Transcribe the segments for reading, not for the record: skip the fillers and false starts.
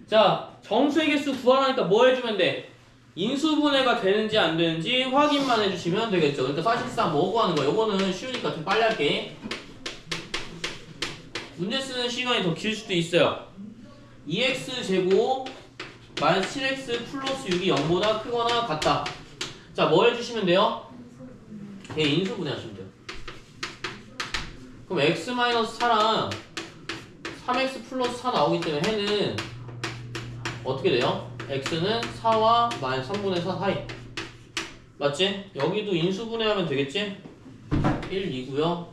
자, 정수의 개수 구하라니까 뭐 해주면 돼? 인수분해가 되는지 안 되는지 확인만 해주시면 되겠죠. 그러니까 사실상 뭐 구하는 거야? 요거는 쉬우니까 좀 빨리 할게. 문제 쓰는 시간이 더 길 수도 있어요. 2x제곱 마이너스 7x 플러스 6이 0보다 크거나 같다. 자, 뭐 해주시면 돼요? 얘 인수분해 하시면 돼요. 그럼 x 마이너스 4랑 3x 플러스 4 나오기 때문에 해는 어떻게 돼요? x는 4와 마이너스 3분의 4 사이. 맞지? 여기도 인수분해하면 되겠지? 1, 2고요.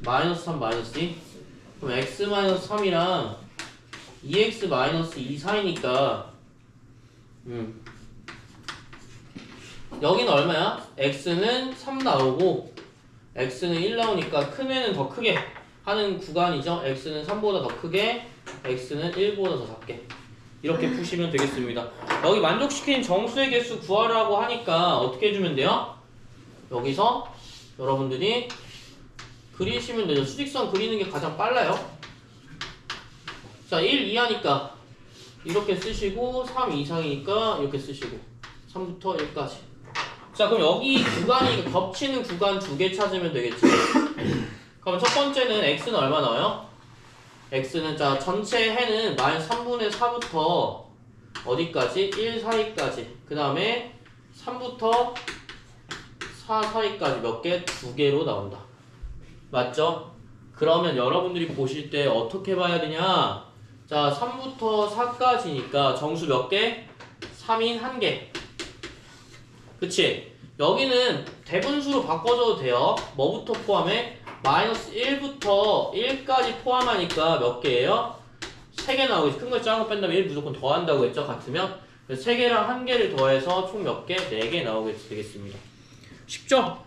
마이너스 3, 마이너스 2. 그럼 x 마이너스 3이랑 2x 마이너스 2 사이니까 여기는 얼마야? x는 3 나오고 x는 1 나오니까 큰 애는 더 크게 하는 구간이죠. x는 3보다 더 크게, x는 1보다 더 작게. 이렇게 푸시면 되겠습니다. 여기 만족시키는 정수의 개수 구하라고 하니까 어떻게 해주면 돼요? 여기서 여러분들이 그리시면 되죠. 수직선 그리는 게 가장 빨라요. 자, 1, 2 하니까 이렇게 쓰시고 3 이상이니까 이렇게 쓰시고 3부터 1까지. 자, 그럼 여기 구간이 겹치는 구간 2개 찾으면 되겠지. 그럼 첫 번째는 x는 얼마 나와요? x는 자 전체 해는 마이너스 3분의 4부터 어디까지? 1 사이까지. 그 다음에 3부터 4 사이까지 몇 개? 2개로 나온다. 맞죠? 그러면 여러분들이 보실 때 어떻게 봐야 되냐? 자, 3부터 4까지니까 정수 몇 개? 3인 1개. 그치? 여기는 대분수로 바꿔줘도 돼요. 뭐부터 포함해? 마이너스 1부터 1까지 포함하니까 몇 개예요? 3개 나오겠지. 큰 거 작은 거 뺀다면 1 무조건 더한다고 했죠? 같으면 3개랑 1개를 더해서 총 몇 개? 4개 나오게 되겠습니다. 쉽죠?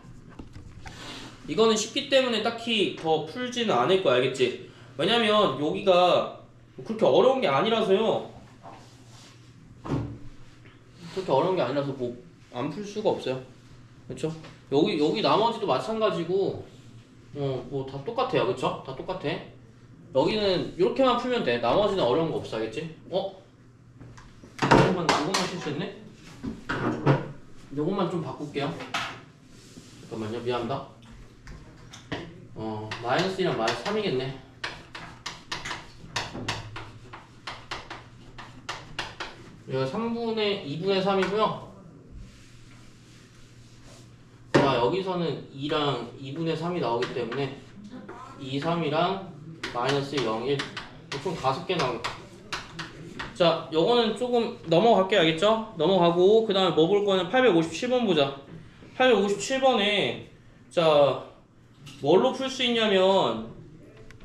이거는 쉽기 때문에 딱히 더 풀지는 않을 거야. 알겠지? 왜냐면 여기가 그렇게 어려운 게 아니라서요. 그렇게 어려운 게 아니라서 뭐 안 풀 수가 없어요. 그렇죠? 여기 나머지도 마찬가지고 뭐 다 똑같아요. 그쵸? 다 똑같아. 여기는 이렇게만 풀면 돼. 나머지는 어려운 거 없어. 알겠지? 이것만 실수했네? 이것만 좀 바꿀게요. 잠깐만요. 미안합니다. 마이너스 1이랑 마이너스 3이겠네. 여기가 2분의 3이고요. 자, 여기서는 2랑 2분의 3이 나오기 때문에 2, 3이랑 마이너스 0, 1 총 5개 나오겠다. 자, 요거는 조금 넘어갈게요. 알겠죠? 넘어가고 그 다음에 뭐 볼 거는 857번 보자. 857번에 자, 뭘로 풀 수 있냐면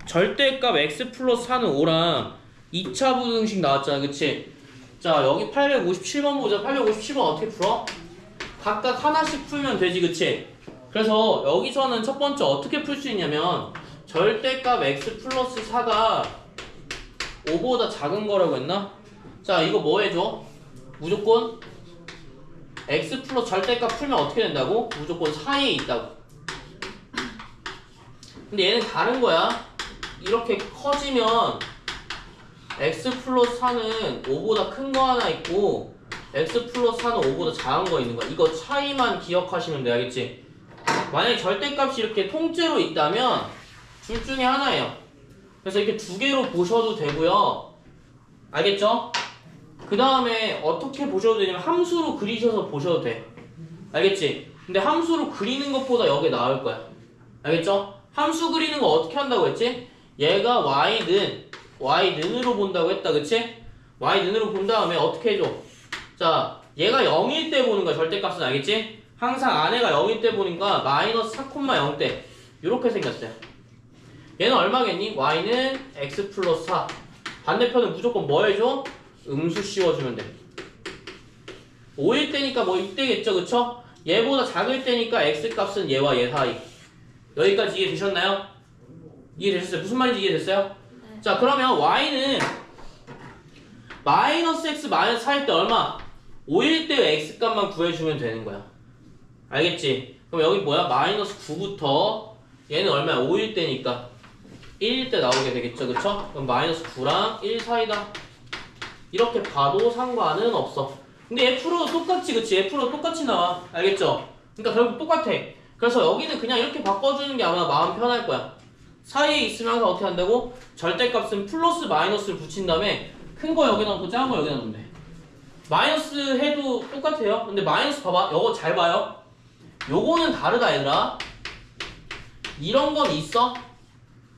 절대값 x 플러스 4는 5랑 2차 부등식 나왔잖아. 그치? 자, 여기 857번 보자. 857번 어떻게 풀어? 각각 하나씩 풀면 되지. 그치? 그래서 여기서는 첫 번째 어떻게 풀 수 있냐면 절대값 x 플러스 4가 5보다 작은 거라고 했나? 자, 이거 뭐 해줘? 무조건 x 플러스 절대값 풀면 어떻게 된다고? 무조건 4에 있다고. 근데 얘는 다른 거야. 이렇게 커지면 x 플러스 4는 5보다 큰 거 하나 있고 x 플러스 4는 5보다 작은 거 있는 거야. 이거 차이만 기억하시면 돼. 알겠지? 만약에 절대값이 이렇게 통째로 있다면 둘 중에 하나예요. 그래서 이렇게 두 개로 보셔도 되고요. 알겠죠? 그 다음에 어떻게 보셔도 되냐면 함수로 그리셔서 보셔도 돼. 알겠지? 근데 함수로 그리는 것보다 여기 나을 거야. 알겠죠? 함수 그리는 거 어떻게 한다고 했지? 얘가 y는으로 본다고 했다. 그치? y는으로 본 다음에 어떻게 해줘? 자, 얘가 0일 때 보는 거야. 절대값은. 알겠지? 항상 안에가 0일 때 보니까 마이너스 4,0대 이렇게 생겼어요. 얘는 얼마겠니? y는 x 플러스 4. 반대편은 무조건 뭐 해줘? 음수 씌워주면 돼. 5일 때니까 뭐 이때겠죠. 그쵸? 얘보다 작을 때니까 x값은 얘와 얘 사이. 여기까지 이해되셨나요? 이해되셨어요? 무슨 말인지 이해됐어요? 네. 자, 그러면 y는 마이너스 x 마이너스 4일 때 얼마? 5일 때 x값만 구해주면 되는 거야. 알겠지? 그럼 여기 뭐야? 마이너스 9부터 얘는 얼마야? 5일 때니까 1일 때 나오게 되겠죠. 그쵸? 그럼 마이너스 9랑 1 사이다. 이렇게 봐도 상관은 없어. 근데 F로 똑같지, 그치? F로 똑같이 나와. 알겠죠? 그러니까 결국 똑같아. 그래서 여기는 그냥 이렇게 바꿔주는 게 아마 마음 편할 거야. 사이에 있으면 항상 어떻게 한다고? 절대값은 플러스 마이너스를 붙인 다음에 큰 거 여기다 놓고 작은 거 여기다 놓으면 돼. 마이너스 해도 똑같아요. 근데 마이너스 봐봐. 요거 잘 봐요. 요거는 다르다 얘들아. 이런 건 있어?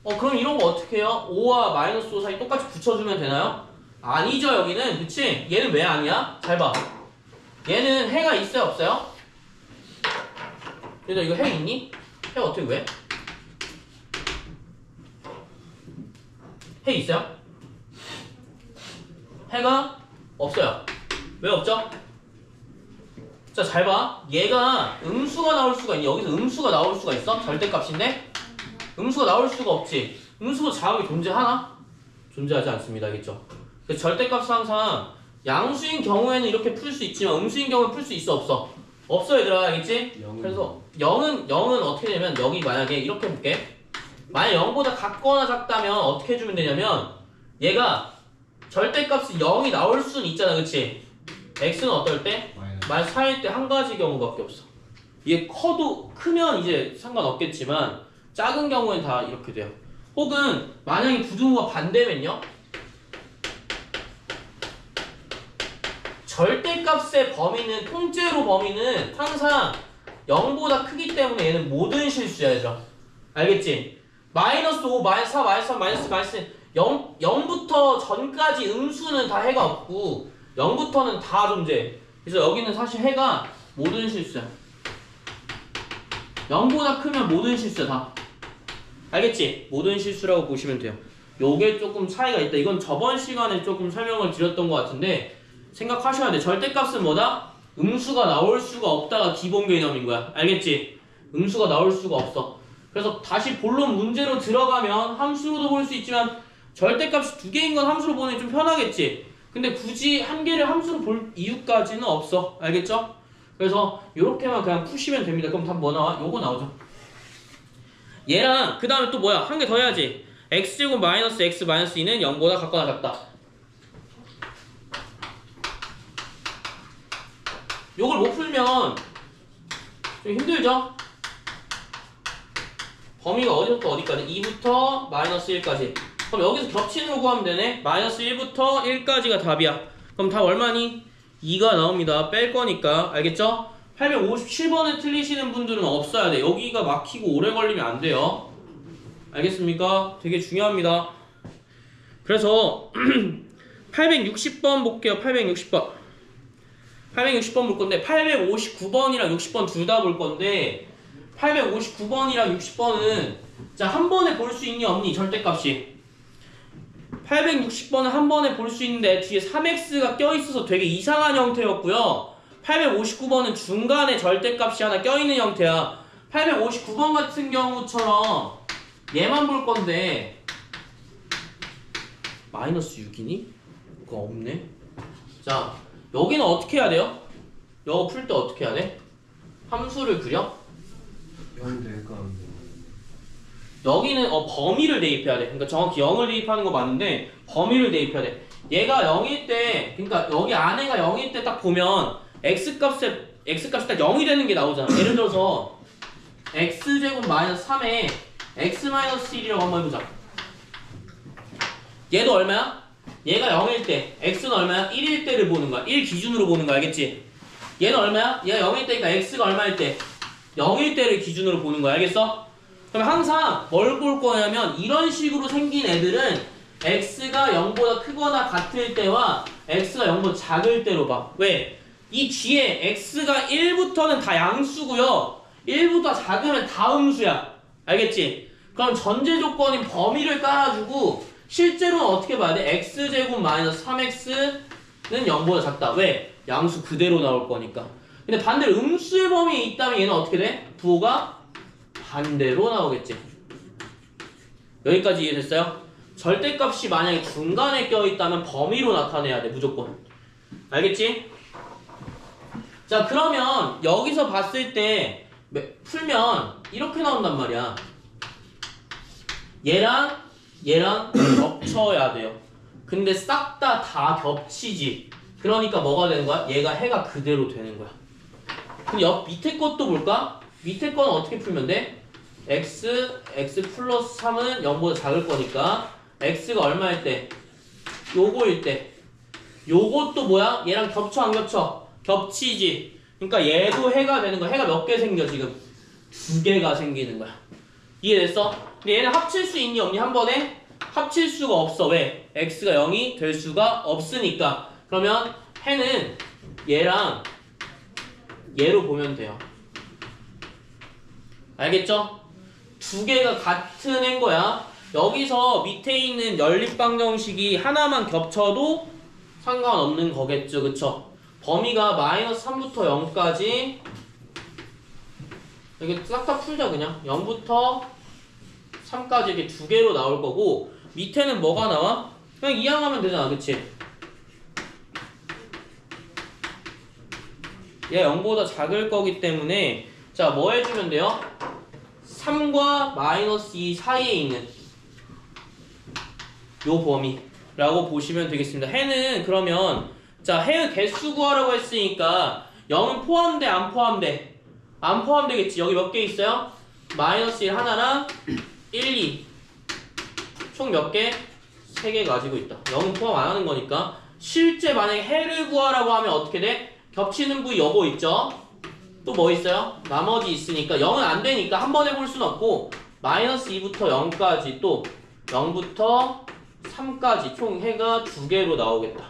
그럼 이런 거 어떻게 해요? 5와 마이너스 5 사이 똑같이 붙여주면 되나요? 아니죠 여기는. 그치? 얘는 왜 아니야? 잘 봐. 얘는 해가 있어요 없어요? 얘들아 이거 해 있니? 해 어떻게 왜? 해 있어요? 해가 없어요. 왜 없죠? 자, 잘 봐. 얘가 음수가 나올 수가 있니? 여기서 음수가 나올 수가 있어? 절대값인데? 음수가 나올 수가 없지. 음수가 자음이 존재하나? 존재하지 않습니다. 알겠죠? 그래서 절대값은 항상 양수인 경우에는 이렇게 풀 수 있지만 음수인 경우는 풀 수 있어 없어? 없어 얘들아. 알겠지? 그래서 0은 어떻게 되면 여기 만약에 이렇게 볼게. 만약 0보다 같거나 작다면 어떻게 해주면 되냐면 얘가 절대값이 0이 나올 수는 있잖아. 그치? x는 어떨 때? 마이너스 4일 때 한 가지 경우밖에 없어. 얘 크면 이제 상관없겠지만 작은 경우엔 다 이렇게 돼요. 혹은 만약에 부등호가 반대면요? 절대값의 범위는 통째로 범위는 항상 0보다 크기 때문에 얘는 모든 실수야 얘들아. 알겠지? 마이너스 5, 마이너스 4, 마이너스 3, 마이너스 0부터 전까지 음수는 다 해가 없고 0부터는 다 존재해. 그래서 여기는 사실 해가 모든 실수야. 0보다 크면 모든 실수야 다. 알겠지? 모든 실수라고 보시면 돼요. 요게 조금 차이가 있다. 이건 저번 시간에 조금 설명을 드렸던 것 같은데 생각하셔야 돼. 절대값은 뭐다? 음수가 나올 수가 없다가 기본 개념인 거야. 알겠지? 음수가 나올 수가 없어. 그래서 다시 본론 문제로 들어가면 함수로도 볼 수 있지만 절대값이 두 개인 건 함수로 보는 게 좀 편하겠지? 근데 굳이 한 개를 함수로 볼 이유까지는 없어. 알겠죠? 그래서 요렇게만 그냥 푸시면 됩니다. 그럼 답 뭐 나와? 요거 나오죠. 얘랑 그 다음에 또 뭐야? 한 개 더 해야지. x제곱 마이너스 x 마이너스 2는 0보다 같거나 같다. 요걸 못 풀면 좀 힘들죠? 범위가 어디서부터 어디까지? 2부터 마이너스 1까지. 그럼 여기서 겹치는 거 구하면 되네. 마이너스 1부터 1까지가 답이야. 그럼 답 얼마니? 2가 나옵니다. 뺄 거니까. 알겠죠? 857번에 틀리시는 분들은 없어야 돼. 여기가 막히고 오래 걸리면 안 돼요. 알겠습니까? 되게 중요합니다. 그래서 860번 볼게요. 860번. 860번 볼 건데 859번이랑 60번 둘 다 볼 건데 859번이랑 60번은 자, 한 번에 볼 수 있니 없니? 절대값이 860번은 한 번에 볼 수 있는데 뒤에 3x가 껴있어서 되게 이상한 형태였고요. 859번은 중간에 절대값이 하나 껴있는 형태야. 859번 같은 경우처럼 얘만 볼 건데 마이너스 6이니? 그거 없네. 자, 여기는 어떻게 해야 돼요? 이거 풀 때 어떻게 해야 돼? 함수를 그려? 여기는 범위를 대입해야 돼. 그러니까 정확히 0을 대입하는 거 맞는데 범위를 대입해야 돼. 얘가 0일 때, 그러니까 여기 안에가 0일 때 딱 보면 x값이 딱 0이 되는 게 나오잖아. 예를 들어서 x제곱 마이너스 3에 x 마이너스 1이라고 한번 해보자. 얘도 얼마야? 얘가 0일 때, x는 얼마야? 1일 때를 보는 거야. 1 기준으로 보는 거야. 알겠지? 얘는 얼마야? 얘가 0일 때니까 x가 얼마일 때? 0일 때를 기준으로 보는 거야. 알겠어? 그럼 항상 뭘 볼 거냐면 이런 식으로 생긴 애들은 x가 0보다 크거나 같을 때와 x가 0보다 작을 때로 봐. 왜? 이 뒤에 x가 1부터는 다 양수고요. 1보다 작으면 다 음수야. 알겠지? 그럼 전제 조건인 범위를 깔아주고 실제로는 어떻게 봐야 돼? x제곱 마이너스 3x는 0보다 작다. 왜? 양수 그대로 나올 거니까. 근데 반대로 음수의 범위에 있다면 얘는 어떻게 돼? 부호가 반대로 나오겠지. 여기까지 이해됐어요? 절대값이 만약에 중간에 껴있다면 범위로 나타내야 돼. 무조건. 알겠지? 자, 그러면 여기서 봤을 때 풀면 이렇게 나온단 말이야. 얘랑 얘랑 겹쳐야 돼요. 근데 싹 다 겹치지. 그러니까 뭐가 되는 거야? 얘가 해가 그대로 되는 거야. 그럼 옆 밑에 것도 볼까? 밑에 거는 어떻게 풀면 돼? x 플러스 3은 0보다 작을 거니까 x가 얼마일 때? 요거일 때. 요것도 뭐야? 얘랑 겹쳐 안 겹쳐? 겹치지. 그러니까 얘도 해가 되는 거야. 해가 몇 개 생겨 지금? 2개가 생기는 거야. 이해됐어? 근데 얘는 합칠 수 있니 없니 한 번에? 합칠 수가 없어. 왜? x가 0이 될 수가 없으니까. 그러면 해는 얘랑 얘로 보면 돼요. 알겠죠? 2개가 같은 해인 거야. 여기서 밑에 있는 연립방정식이 하나만 겹쳐도 상관없는 거겠죠. 그쵸? 범위가 마이너스 3부터 0까지 이렇게 싹 다 풀자 그냥. 0부터 3까지 이렇게 2개로 나올 거고 밑에는 뭐가 나와? 그냥 이항하면 되잖아. 그치? 얘가 0보다 작을 거기 때문에 자, 뭐 해주면 돼요? 3과 마이너스 2 사이에 있는 요 범위라고 보시면 되겠습니다. 해는 그러면 자, 해의 개수 구하라고 했으니까 0은 포함돼 안 포함돼? 안 포함되겠지. 여기 몇 개 있어요? 마이너스 1 하나랑 1, 2 총 몇 개? 3개 가지고 있다. 0은 포함 안 하는 거니까 실제 만약에 해를 구하라고 하면 어떻게 돼? 겹치는 부위 요거 있죠? 또 뭐 있어요? 나머지 있으니까 0은 안 되니까 한 번에 볼 수는 없고 마이너스 2부터 0까지 또 0부터 3까지 총 해가 2개로 나오겠다.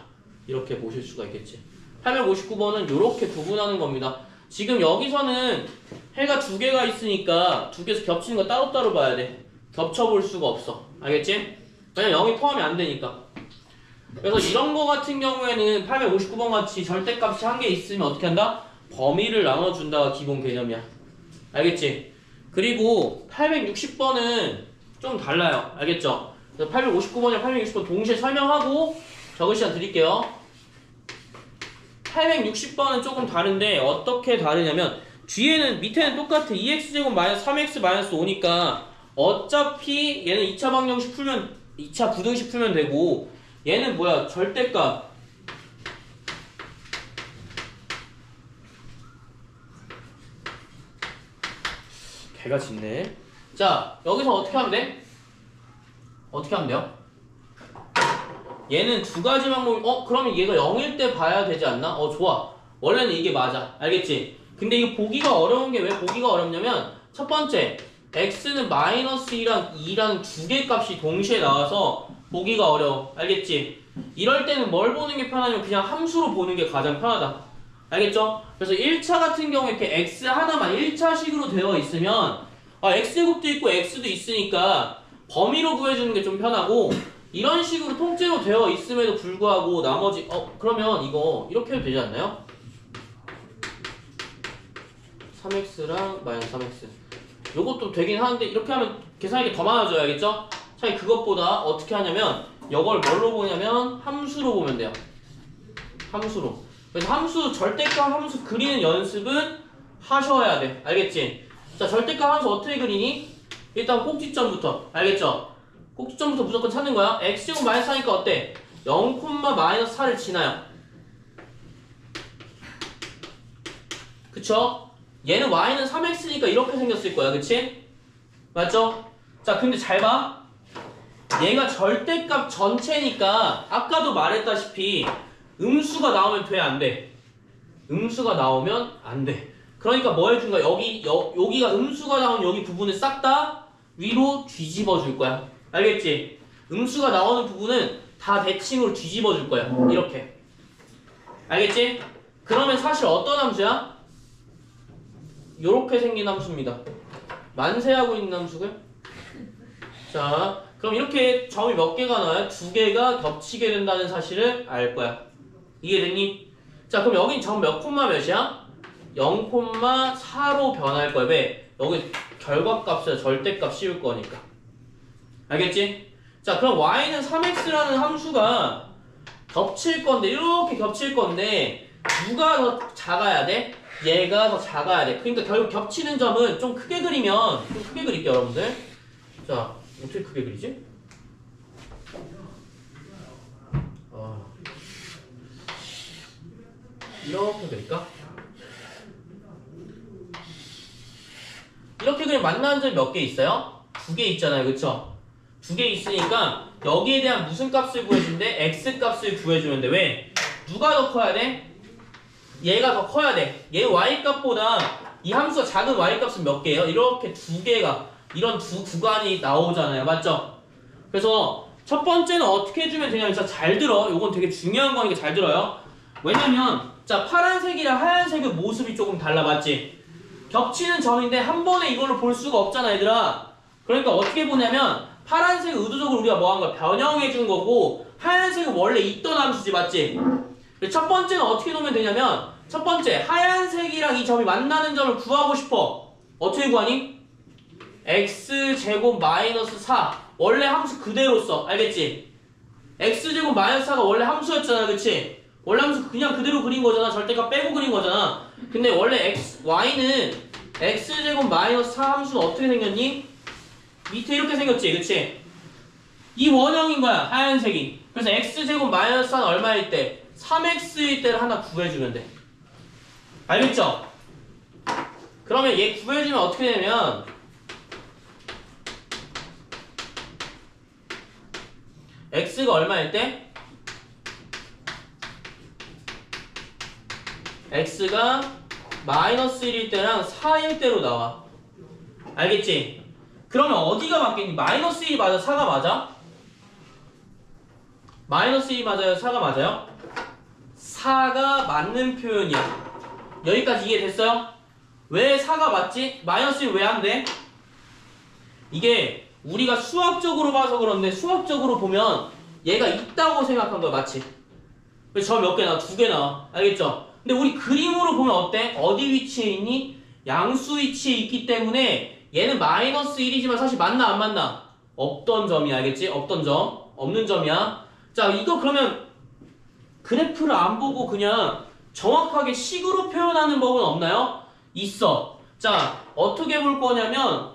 이렇게 보실 수가 있겠지. 859번은 이렇게 구분하는 겁니다. 지금 여기서는 해가 2개가 있으니까 2개에서 겹치는 거 따로따로 봐야 돼. 겹쳐볼 수가 없어. 알겠지? 왜냐면 0이 포함이 안 되니까. 그래서 이런 거 같은 경우에는 859번 같이 절대값이 한 개 있으면 어떻게 한다? 범위를 나눠준다가 기본 개념이야. 알겠지? 그리고 860번은 좀 달라요. 알겠죠? 859번이랑 860번 동시에 설명하고 적을 시간 드릴게요. 860번은 조금 다른데 어떻게 다르냐면 뒤에는 밑에는 똑같아. 2x제곱 마이너스 3x 마이너스 5니까 어차피 얘는 2차 방정식 풀면 2차 부등식 풀면 되고 얘는 뭐야? 절대값. 개가 짖네. 자, 여기서 어떻게 하면 돼? 어떻게 하면 돼요? 얘는 두 가지 방법이 그러면 얘가 0일 때 봐야 되지 않나? 좋아. 원래는 이게 맞아. 알겠지? 근데 이거 보기가 어려운 게 왜 보기가 어렵냐면 첫 번째, x는 마이너스 2랑 2랑 두 개 값이 동시에 나와서 보기가 어려워. 알겠지? 이럴 때는 뭘 보는 게 편하냐면 그냥 함수로 보는 게 가장 편하다. 알겠죠? 그래서 1차 같은 경우에 이렇게 x 하나만 1차식으로 되어 있으면 x제곱도 있고 x도 있으니까 범위로 구해주는 게 좀 편하고 이런 식으로 통째로 되어 있음에도 불구하고 나머지 그러면 이거 이렇게 해도 되지 않나요? 3x랑 마이너스 3x 요것도 되긴 하는데 이렇게 하면 계산하기 더 많아져요. 알겠죠? 차라리 그것보다 어떻게 하냐면 이걸 뭘로 보냐면 함수로 보면 돼요. 함수로. 그래서 함수 절대값 함수 그리는 연습은 하셔야 돼. 알겠지? 자, 절대값 함수 어떻게 그리니? 일단 꼭지점부터. 알겠죠? 꼭지점부터 무조건 찾는 거야. x제곱 마이너스 4니까 어때? 0, 마이너스 4를 지나요. 그쵸? 얘는 y는 3x니까 이렇게 생겼을 거야. 그치? 맞죠? 자, 근데 잘 봐. 얘가 절대값 전체니까 아까도 말했다시피 음수가 나오면 돼, 안 돼? 음수가 나오면 안 돼. 그러니까 뭐 해준 거야? 여기가 음수가 나온 여기 부분을 싹 다 위로 뒤집어 줄 거야. 알겠지? 음수가 나오는 부분은 다 대칭으로 뒤집어 줄 거야. 이렇게. 알겠지? 그러면 사실 어떤 함수야? 요렇게 생긴 함수입니다. 만세하고 있는 함수고요. 자, 그럼 이렇게 점이 몇 개가 나와요? 2개가 겹치게 된다는 사실을 알 거야. 이해됐니? 자, 그럼 여긴 점 몇 콤마 몇이야? 0,4로 변할 거야. 왜? 여기 결과값이야. 절대값 씌울 거니까. 알겠지? 자, 그럼 y는 3x라는 함수가 겹칠 건데 이렇게 겹칠 건데 누가 더 작아야 돼? 얘가 더 작아야 돼. 그러니까 결국 겹치는 점은 좀 크게 그리면 좀 크게 그릴게요, 여러분들. 자, 어떻게 크게 그리지? 이렇게 그릴까? 이렇게 그리면 만나는 점이 몇 개 있어요? 2개 있잖아요, 그쵸? 2개 있으니까 여기에 대한 무슨 값을 구해준대? x 값을 구해주면 돼. 왜? 누가 더 커야 돼? 얘가 더 커야 돼. 얘 y 값보다 이 함수가 작은 y 값은 몇 개예요? 이렇게 2개가 이런 두 구간이 나오잖아요, 맞죠? 그래서 첫 번째는 어떻게 해주면 되냐면 진짜 잘 들어. 요건 되게 중요한 거니까 잘 들어요. 왜냐면 자 파란색이랑 하얀색의 모습이 조금 달라, 맞지? 겹치는 점인데 한 번에 이걸로 볼 수가 없잖아, 얘들아. 그러니까 어떻게 보냐면 파란색은 의도적으로 우리가 뭐 한 거야? 변형해 준 거고 하얀색은 원래 있던 함수지, 맞지? 첫 번째는 어떻게 놓으면 되냐면 첫 번째 하얀색이랑 이 점이 만나는 점을 구하고 싶어. 어떻게 구하니? x제곱 마이너스 4 원래 함수 그대로 써. 알겠지? x제곱 마이너스 4가 원래 함수였잖아, 그치? 원래 함수 그냥 그대로 그린 거잖아. 절대값 빼고 그린 거잖아. 근데 원래 y는 x제곱 마이너스 4 함수는 어떻게 생겼니? 밑에 이렇게 생겼지, 그치? 이 원형인 거야, 하얀색이. 그래서 x제곱 마이너스 4는 얼마일 때? 3x일 때를 하나 구해주면 돼. 알겠죠? 그러면 얘 구해주면 어떻게 되냐면 x가 얼마일 때? x가 마이너스 1일 때랑 4일 때로 나와. 알겠지? 그러면 어디가 맞겠니? 마이너스 1이 맞아? 4가 맞아? 마이너스 1이 맞아요? 4가 맞아요? 4가 맞는 표현이야. 여기까지 이해됐어요? 왜 4가 맞지? 마이너스 1 왜 안 돼? 이게 우리가 수학적으로 봐서 그런데 수학적으로 보면 얘가 있다고 생각한 거야, 맞지? 저 몇 개 나와? 2개 나와. 알겠죠? 근데 우리 그림으로 보면 어때? 어디 위치에 있니? 양수 위치에 있기 때문에 얘는 마이너스 1이지만 사실 맞나 안 맞나? 없던 점이야, 알겠지? 없던 점, 없는 점이야. 자, 이거 그러면 그래프를 안 보고 그냥 정확하게 식으로 표현하는 법은 없나요? 있어. 자, 어떻게 볼 거냐면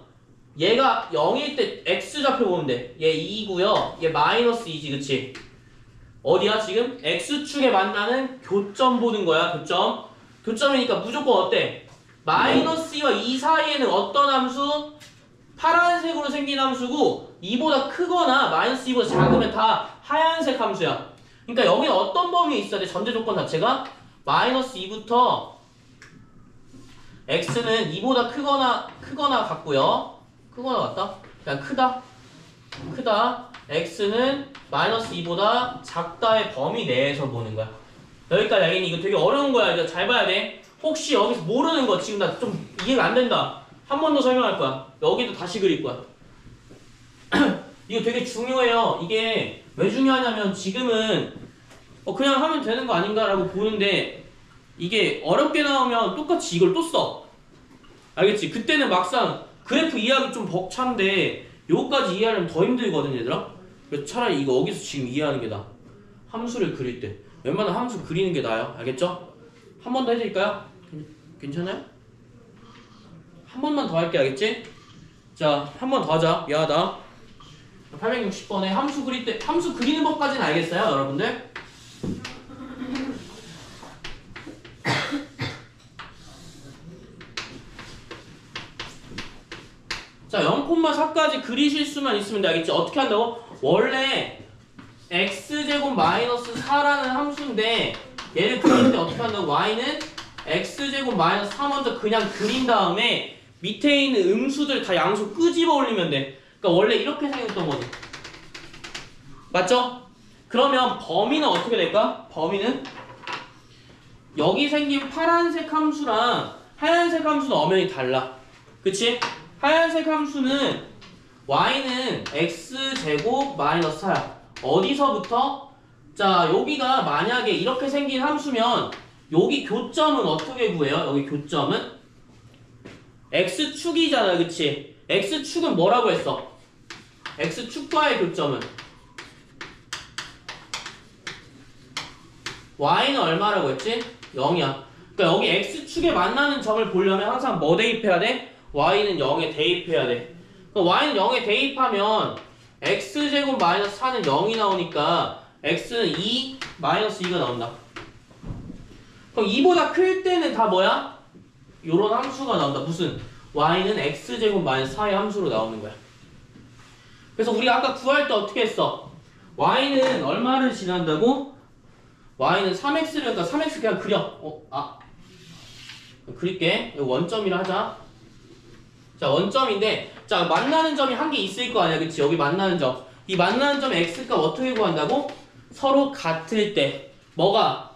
얘가 0일 때 x좌표 보면 돼. 얘 2고요. 얘 마이너스 2지, 그치? 어디야 지금? x축에 만나는 교점 보는 거야, 교점. 교점이니까 무조건 어때? 마이너스 2와 2 사이에는 어떤 함수? 파란색으로 생긴 함수고 2보다 크거나 마이너스 2보다 작으면 다 하얀색 함수야. 그러니까 여기는 어떤 범위에 있어야 돼? 전제 조건 자체가 마이너스 2부터 x는 2보다 크거나 같고요. 크거나 같다? 그냥 크다. x는 마이너스 2보다 작다의 범위 내에서 보는 거야. 여기까지 알겠니? 이거 되게 어려운 거야. 이거 잘 봐야 돼. 혹시 여기서 모르는 거 지금 나 좀 이해가 안 된다. 한 번 더 설명할 거야. 여기도 다시 그릴 거야. 이거 되게 중요해요. 이게 왜 중요하냐면 지금은 그냥 하면 되는 거 아닌가라고 보는데 이게 어렵게 나오면 똑같이 이걸 또 써. 알겠지? 그때는 막상 그래프 이해하기 좀 벅찬데 요거까지 이해하려면 더 힘들거든, 얘들아. 그래서 차라리 이거 여기서 지금 이해하는 게 나아. 함수를 그릴 때 웬만한 함수 그리는 게 나아요. 알겠죠? 한 번 더 해드릴까요? 괜찮아요? 한 번만 더 할게, 알겠지? 자, 한 번 더 하자. 미안하다. 860번에 함수 그릴 때 함수 그리는 법까지는 알겠어요, 여러분들? 자, 0,4까지 그리실 수만 있으면 돼, 알겠지? 어떻게 한다고? 원래 x제곱 마이너스 4라는 함수인데 얘를 그릴 때 어떻게 한다고? y는 x제곱 마이너스 4 먼저 그냥 그린 다음에 밑에 있는 음수들 다 양수 끄집어 올리면 돼. 그러니까 원래 이렇게 생겼던 거지. 맞죠? 그러면 범위는 어떻게 될까? 범위는 여기 생긴 파란색 함수랑 하얀색 함수는 엄연히 달라. 그치? 하얀색 함수는 y는 x제곱 마이너스 4야. 어디서부터? 자, 여기가 만약에 이렇게 생긴 함수면 여기 교점은 어떻게 구해요? 여기 교점은 x축이잖아, 그치? x축은 뭐라고 했어? x축과의 교점은 y는 얼마라고 했지? 0이야. 그러니까 여기 x축에 만나는 점을 보려면 항상 뭐 대입해야 돼? y는 0에 대입해야 돼. 그러니까 y는 0에 대입하면 x제곱 마이너스 4는 0이 나오니까 x는 2 마이너스 2가 나온다. 그럼 2보다 클 때는 다 뭐야? 요런 함수가 나온다. 무슨? y는 x제곱 마이너스 4의 함수로 나오는 거야. 그래서 우리가 아까 구할 때 어떻게 했어? y는 얼마를 지난다고? y는 3x니까 3x 그냥 그려. 그릴게. 원점이라 하자. 자, 원점인데, 자, 만나는 점이 한 개 있을 거 아니야, 그치? 여기 만나는 점. 이 만나는 점의 x값 어떻게 구한다고? 서로 같을 때. 뭐가?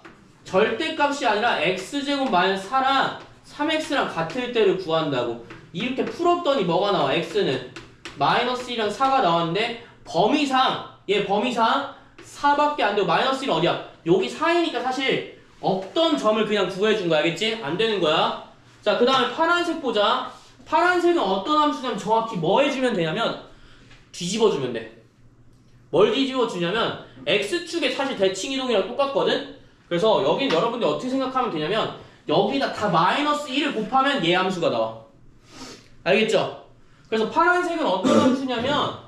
절대값이 아니라 x제곱 마이너스 4랑 3x랑 같을 때를 구한다고. 이렇게 풀었더니 뭐가 나와? x는 마이너스 1이랑 4가 나왔는데, 범위상, 얘 범위상 4밖에 안 되고, 마이너스 1은 어디야? 여기 4이니까 사실 없던 점을 그냥 구해준 거야, 알겠지? 안 되는 거야. 자, 그 다음에 파란색 보자. 파란색은 어떤 함수냐면 정확히 뭐 해주면 되냐면 뒤집어주면 돼. 뭘 뒤집어주냐면 x축의 사실 대칭이동이랑 똑같거든? 그래서 여긴 여러분들이 어떻게 생각하면 되냐면 여기다 다 마이너스 1을 곱하면 얘 함수가 나와. 알겠죠? 그래서 파란색은 어떤 함수냐면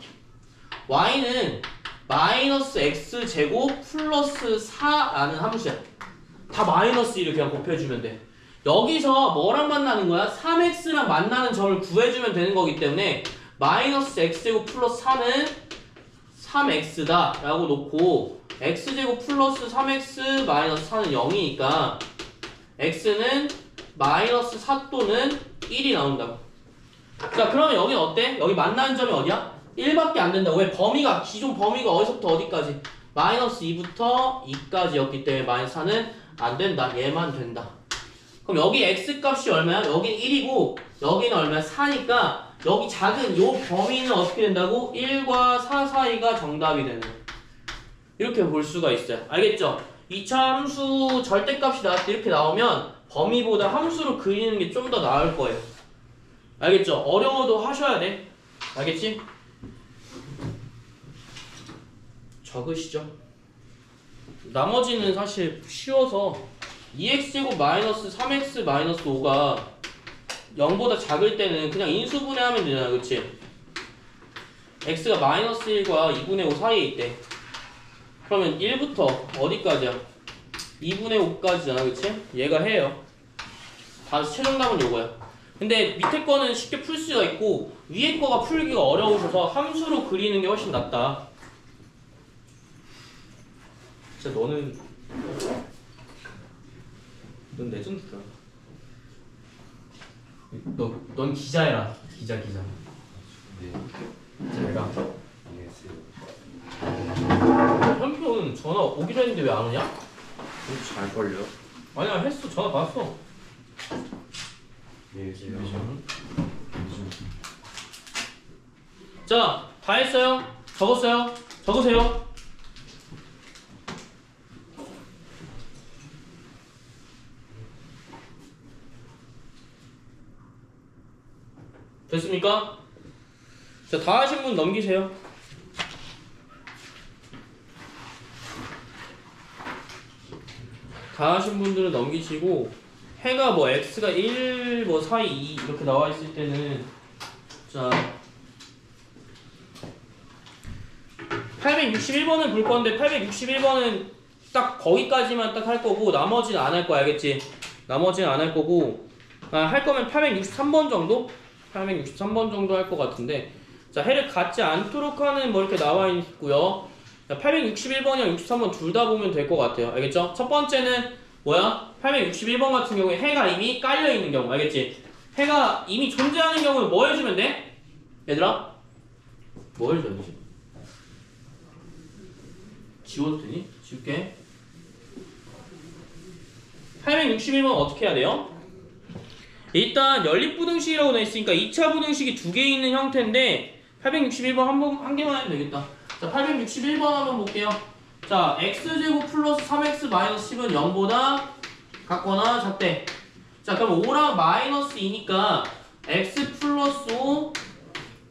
y는 마이너스 x제곱 플러스 4라는 함수야. 다 마이너스 1을 그냥 곱해주면 돼. 여기서 뭐랑 만나는 거야? 3x랑 만나는 점을 구해주면 되는 거기 때문에 마이너스 x제곱 플러스 4는 3x다 라고 놓고 x제곱 플러스 3x 마이너스 4는 0이니까 x는 마이너스 4 또는 1이 나온다고. 자, 그러면 여기는 어때? 여기 만나는 점이 어디야? 1밖에 안 된다고. 왜? 범위가, 기존 범위가 어디서부터 어디까지? 마이너스 2부터 2까지였기 때문에 마이너스 4는 안 된다. 얘만 된다. 그럼 여기 x값이 얼마야? 여긴 1이고 여기는 얼마야? 4니까 여기 작은 요 범위는 어떻게 된다고? 1과 4 사이가 정답이 되는 거야. 이렇게 볼 수가 있어요. 알겠죠? 2차 함수 절대값이 나왔을 때 이렇게 나오면 범위보다 함수로 그리는 게 좀 더 나을 거예요. 알겠죠? 어려워도 하셔야 돼. 알겠지? 적으시죠. 나머지는 사실 쉬워서 2x제곱 마이너스 3x 마이너스 5가 0보다 작을 때는 그냥 인수분해하면 되잖아, 그치? x가 마이너스 1과 2분의 5 사이에 있대. 그러면 1부터 어디까지야? 2분의 5까지잖아, 그치? 얘가 해요. 다 최종답은 요거야. 근데 밑에 거는 쉽게 풀 수가 있고 위에 거가 풀기가 어려우셔서 함수로 그리는 게 훨씬 낫다. 진짜 넌 레전드다. 넌 기자해라. 기자. 네. 잘가. 안녕하세요. 현표는 전화 오기로 했는데 왜 안 오냐? 잘 걸려? 아니야, 했어. 전화 받았어. 안녕하세요. 자, 다 했어요? 적었어요? 적으세요. 됐습니까? 자, 다 하신 분 넘기세요. 다 하신 분들은 넘기시고, 해가 뭐 x가 1, 뭐 사이 2 이렇게 나와 있을 때는, 자, 861번을 볼 건데 861번은 딱 거기까지만 딱 할 거고 나머지는 안 할 거야, 알겠지? 나머지는 안 할 거고, 할 거면 863번 정도? 863번 정도 할 것 같은데, 자, 해를 갖지 않도록 하는 뭐 이렇게 나와 있고요. 861번이랑 63번 둘 다 보면 될 것 같아요. 알겠죠? 첫 번째는 뭐야? 861번 같은 경우에 해가 이미 깔려 있는 경우, 알겠지? 해가 이미 존재하는 경우는 뭐 해주면 돼? 얘들아? 뭐 해줘야 되지? 지워도 되니? 지울게. 861번 어떻게 해야 돼요? 일단 연립부등식이라고 돼 있으니까 2차 부등식이 두 개 있는 형태인데 861번 한 개만 하면 되겠다. 자, 861번 한번 볼게요. 자, x제곱 플러스 3x 마이너스 10은 0보다 같거나 작대. 자, 그럼 5랑 마이너스 2니까 x 플러스 5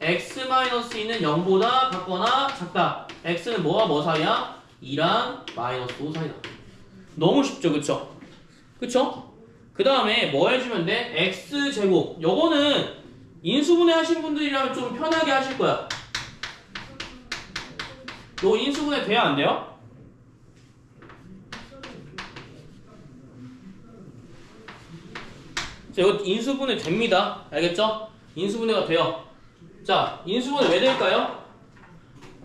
x 마이너스 2는 0보다 같거나 작다. x는 뭐와 뭐 사이야? 2랑 마이너스 5 사이다. 너무 쉽죠, 그쵸? 그쵸? 그 다음에 뭐 해주면 돼? x제곱. 요거는 인수분해 하신 분들이라면 좀 편하게 하실 거야. 요거 인수분해 돼야 안 돼요? 자, 이거 인수분해 됩니다. 알겠죠? 인수분해가 돼요. 자, 인수분해 왜 될까요?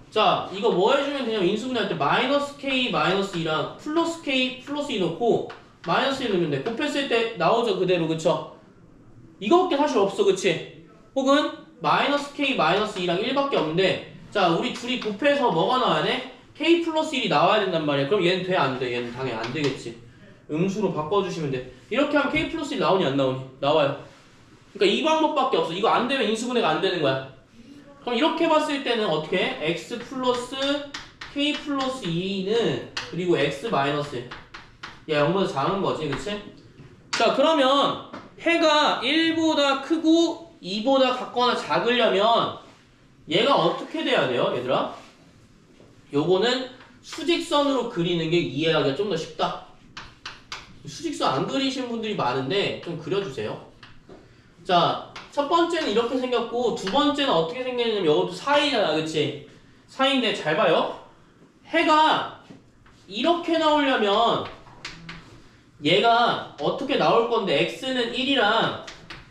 자, 이거 뭐 해주면 되냐면 인수분해 할 때 마이너스 k 마이너스 2랑 플러스 k 플러스 2 넣고 마이너스 1 넣으면 돼. 곱했을 때 나오죠 그대로. 그쵸? 이거밖에 사실 없어. 그치? 혹은 마이너스 k 마이너스 2랑 1밖에 없는데, 자, 우리 둘이 곱해서 뭐가 나와야 돼? k 플러스 1이 나와야 된단 말이야. 그럼 얘는 돼? 안 돼? 얘는 당연히 안 되겠지. 음수로 바꿔주시면 돼. 이렇게 하면 k 플러스 1 나오니 안 나오니? 나와요. 그러니까 이 방법밖에 없어. 이거 안 되면 인수분해가 안 되는 거야. 그럼 이렇게 봤을 때는 어떻게 해? x 플러스 k 플러스 2는 그리고 x 마이너스 야 0보다 작은 거지. 그치? 자, 그러면 해가 1보다 크고 2보다 같거나 작으려면 얘가 어떻게 돼야 돼요? 얘들아? 요거는 수직선으로 그리는 게 이해하기가 좀 더 쉽다. 수직선 안 그리신 분들이 많은데 좀 그려주세요. 자, 첫 번째는 이렇게 생겼고 두 번째는 어떻게 생겼냐면 이것도 사이잖아. 그치? 사이인데 잘 봐요. 해가 이렇게 나오려면 얘가 어떻게 나올 건데 x는 1이랑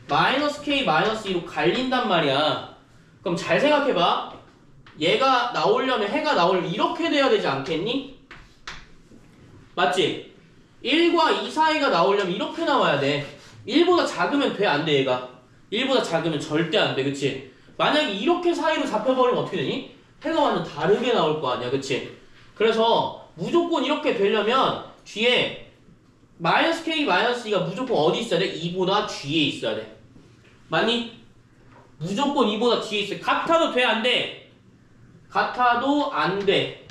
마이너스 k 마이너스 2로 갈린단 말이야. 그럼 잘 생각해봐. 얘가 나오려면 해가 나오려면 이렇게 돼야 되지 않겠니? 맞지? 1과 2 사이가 나오려면 이렇게 나와야 돼. 1보다 작으면 돼? 안 돼? 얘가 1보다 작으면 절대 안 돼. 그치? 만약에 이렇게 사이로 잡혀버리면 어떻게 되니? 해가 완전 다르게 나올 거 아니야. 그치? 그래서 무조건 이렇게 되려면 뒤에 마이너스 k 마이너스 2가 무조건 어디 있어야 돼? 2보다 뒤에 있어야 돼. 맞니? 무조건 2보다 뒤에 있어야 돼. 같아도 돼? 안 돼? 같아도 안 돼.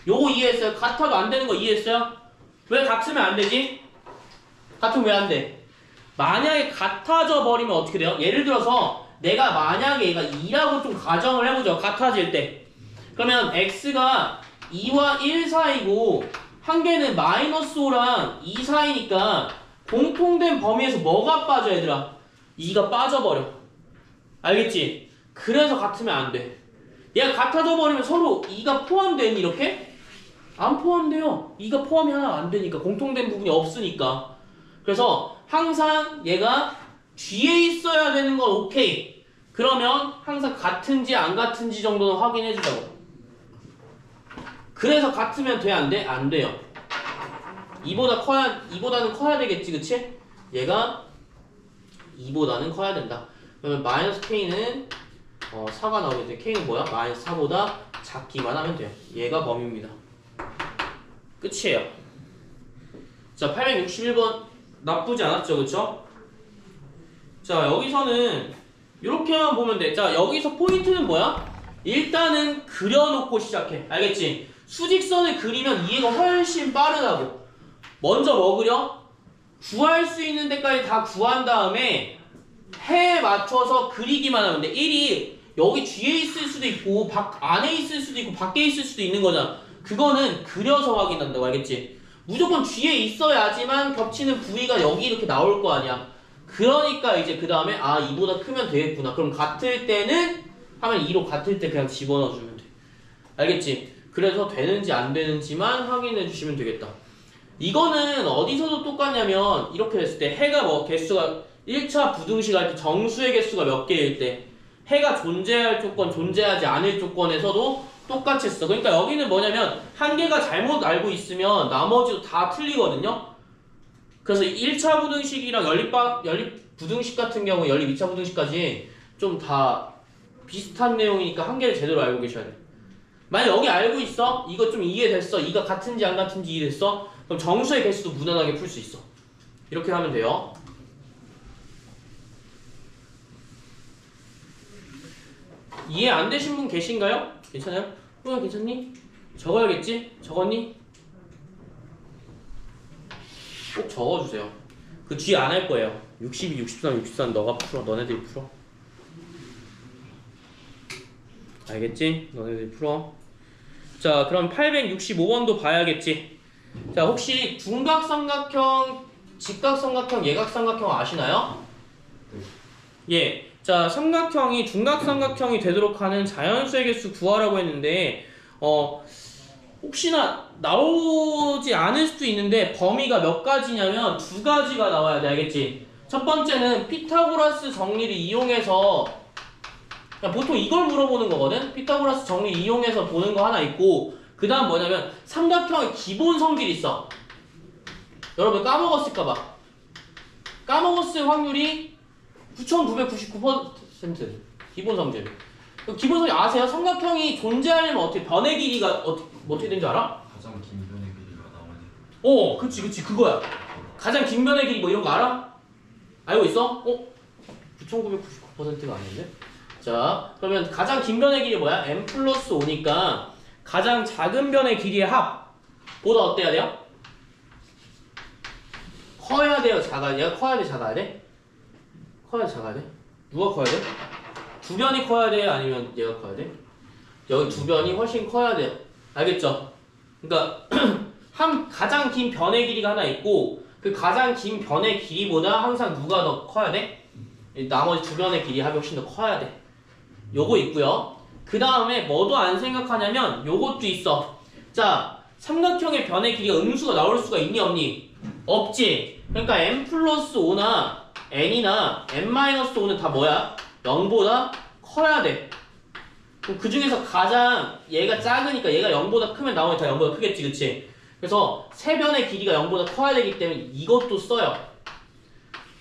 요거 이해했어요? 같아도 안 되는 거 이해했어요? 왜 같으면 안 되지? 같으면 왜 안 돼? 만약에 같아져 버리면 어떻게 돼요? 예를 들어서 내가 만약에 얘가 2라고 좀 가정을 해보죠. 같아질 때. 그러면 x가 2와 1 사이고 한 개는 마이너스 5랑 2 사이니까 공통된 범위에서 뭐가 빠져 얘들아? 2가 빠져버려. 알겠지? 그래서 같으면 안 돼. 얘가 같아져 버리면 서로 2가 포함되니 이렇게? 안 포함돼요. 2가 포함이 하나 안 되니까. 공통된 부분이 없으니까. 그래서 항상 얘가 뒤에 있어야 되는 건 오케이. 그러면 항상 같은지 안 같은지 정도는 확인해 주자고. 그래서 같으면 돼? 안 돼? 안 돼요. 2보다는 커야 되겠지. 그치? 얘가 2보다는 커야 된다. 그러면 마이너스 k는 4가 나오겠지. k는 뭐야? 마이너스 4보다 작기만 하면 돼요. 얘가 범위입니다. 끝이에요. 자, 861번 나쁘지 않았죠? 그쵸? 자, 여기서는 이렇게만 보면 돼. 자, 여기서 포인트는 뭐야? 일단은 그려놓고 시작해. 알겠지? 수직선을 그리면 이해가 훨씬 빠르다고. 먼저 뭐 그려? 구할 수 있는 데까지 다 구한 다음에 해에 맞춰서 그리기만 하면 돼. 1이 여기 뒤에 있을 수도 있고 안에 있을 수도 있고 밖에 있을 수도 있는 거잖아. 그거는 그려서 확인한다고. 알겠지? 무조건 뒤에 있어야지만 겹치는 부위가 여기 이렇게 나올 거 아니야. 그러니까 이제 그 다음에 2보다 크면 되겠구나. 그럼 같을 때는 하면 2로 같을 때 그냥 집어넣어 주면 돼. 알겠지? 그래서 되는지 안 되는지만 확인해 주시면 되겠다. 이거는 어디서도 똑같냐면 이렇게 됐을 때 해가 뭐 개수가 1차 부등식 할 때 정수의 개수가 몇 개일 때 해가 존재할 조건, 존재하지 않을 조건에서도 똑같이 했어. 그러니까 여기는 뭐냐면 한 개가 잘못 알고 있으면 나머지도 다 틀리거든요. 그래서 1차 부등식이랑 연립 부등식 같은 경우 연립 2차 부등식까지 좀 다 비슷한 내용이니까 한 개를 제대로 알고 계셔야 돼. 만약 여기 알고 있어? 이거 좀 이해됐어? 이가 같은지 안 같은지 이해됐어? 그럼 정수의 개수도 무난하게 풀 수 있어. 이렇게 하면 돼요. 이해 안 되신 분 계신가요? 괜찮아요? 괜찮니? 적어야겠지? 적었니? 꼭 적어주세요. 그 뒤에 안 할 거예요. 62, 63, 64 너가 풀어. 너네들이 풀어. 알겠지? 너네들이 풀어. 자, 그럼 865번도 봐야겠지? 자, 혹시 둔각삼각형, 직각삼각형, 예각삼각형 아시나요? 예. 자, 삼각형이 둔각삼각형이 되도록 하는 자연수의 개수 구하라고 했는데 혹시나 나오지 않을 수도 있는데 범위가 몇 가지냐면 두 가지가 나와야 돼. 알겠지? 첫 번째는 피타고라스 정리를 이용해서 그냥 보통 이걸 물어보는 거거든. 피타고라스 정리 이용해서 보는 거 하나 있고 그 다음 뭐냐면 삼각형의 기본 성질이 있어. 여러분 까먹었을까봐. 까먹었을 확률이 9,999% 기본 성질. 기본 성질 아세요? 삼각형이 존재하려면 어떻게 변의 길이가 어떻게 되는지 알아? 가장 긴 변의 길이가 나오네. 그치 그거야. 가장 긴 변의 길이 뭐 이런 거 알아? 알고 있어? 9,999%가 아닌데? 자 그러면 가장 긴 변의 길이 뭐야? m 플러스 5니까 가장 작은 변의 길이의 합보다 어때야 돼요? 커야 돼요? 작아야 돼요? 커야 돼? 작아야 돼? 커야 돼? 작아야 돼? 누가 커야 돼? 두 변이 커야 돼? 아니면 얘가 커야 돼? 여기 두 변이 훨씬 커야 돼요. 알겠죠? 그러니까 가장 긴 변의 길이가 하나 있고 그 가장 긴 변의 길이보다 항상 누가 더 커야 돼? 나머지 두 변의 길이 합이 훨씬 더 커야 돼. 요거 있고요. 그 다음에 뭐도 안 생각하냐면 요것도 있어. 자, 삼각형의 변의 길이가 음수가 나올 수가 있니 없니? 없지. 그러니까 m 플러스 5나 n이나 n 마이너스 5는 다 뭐야? 0보다 커야 돼. 그럼 그 중에서 가장 얘가 작으니까 얘가 0보다 크면 나머지 다 0보다 크겠지, 그치? 그래서 세 변의 길이가 0보다 커야 되기 때문에 이것도 써요.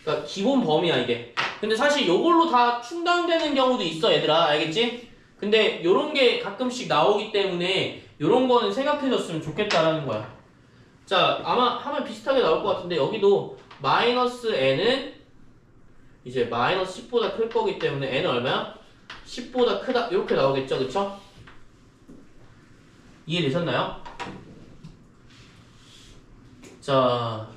그러니까 기본 범위야 이게. 근데 사실 요걸로 다 충당되는 경우도 있어 얘들아, 알겠지? 근데 요런 게 가끔씩 나오기 때문에 요런 거는 생각해줬으면 좋겠다라는 거야. 자, 아마 하면 비슷하게 나올 것 같은데 여기도 마이너스 n은 이제 마이너스 10보다 클 거기 때문에 n은 얼마야? 10보다 크다 이렇게 나오겠죠, 그쵸? 이해되셨나요? 자,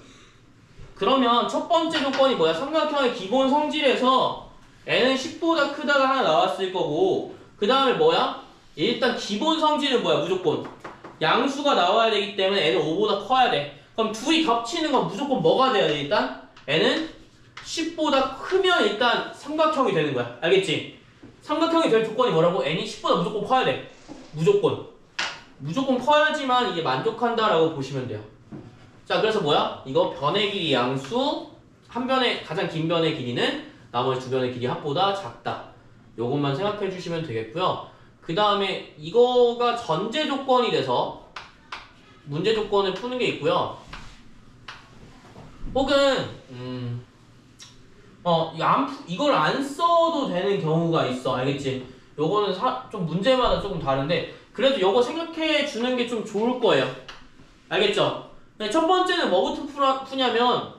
그러면 첫 번째 조건이 뭐야? 삼각형의 기본 성질에서 n은 10보다 크다가 하나 나왔을 거고 그 다음에 뭐야? 일단 기본 성질은 뭐야? 무조건 양수가 나와야 되기 때문에 n은 5보다 커야 돼. 그럼 둘이 겹치는 건 무조건 뭐가 돼야 돼? 일단 n은 10보다 크면 일단 삼각형이 되는 거야. 알겠지? 삼각형이 될 조건이 뭐라고? n이 10보다 무조건 커야 돼. 무조건 커야지만 이게 만족한다라고 보시면 돼요. 자, 그래서 뭐야? 이거 변의 길이 양수 한 변의 가장 긴 변의 길이는 나머지 두 변의 길이 합보다 작다. 요것만 생각해 주시면 되겠고요. 그 다음에 이거가 전제 조건이 돼서 문제 조건을 푸는 게 있고요. 혹은 이걸 안 써도 되는 경우가 있어. 알겠지? 요거는 좀 문제마다 조금 다른데 그래도 요거 생각해 주는 게 좀 좋을 거예요. 알겠죠? 첫 번째는 뭐부터 푸냐면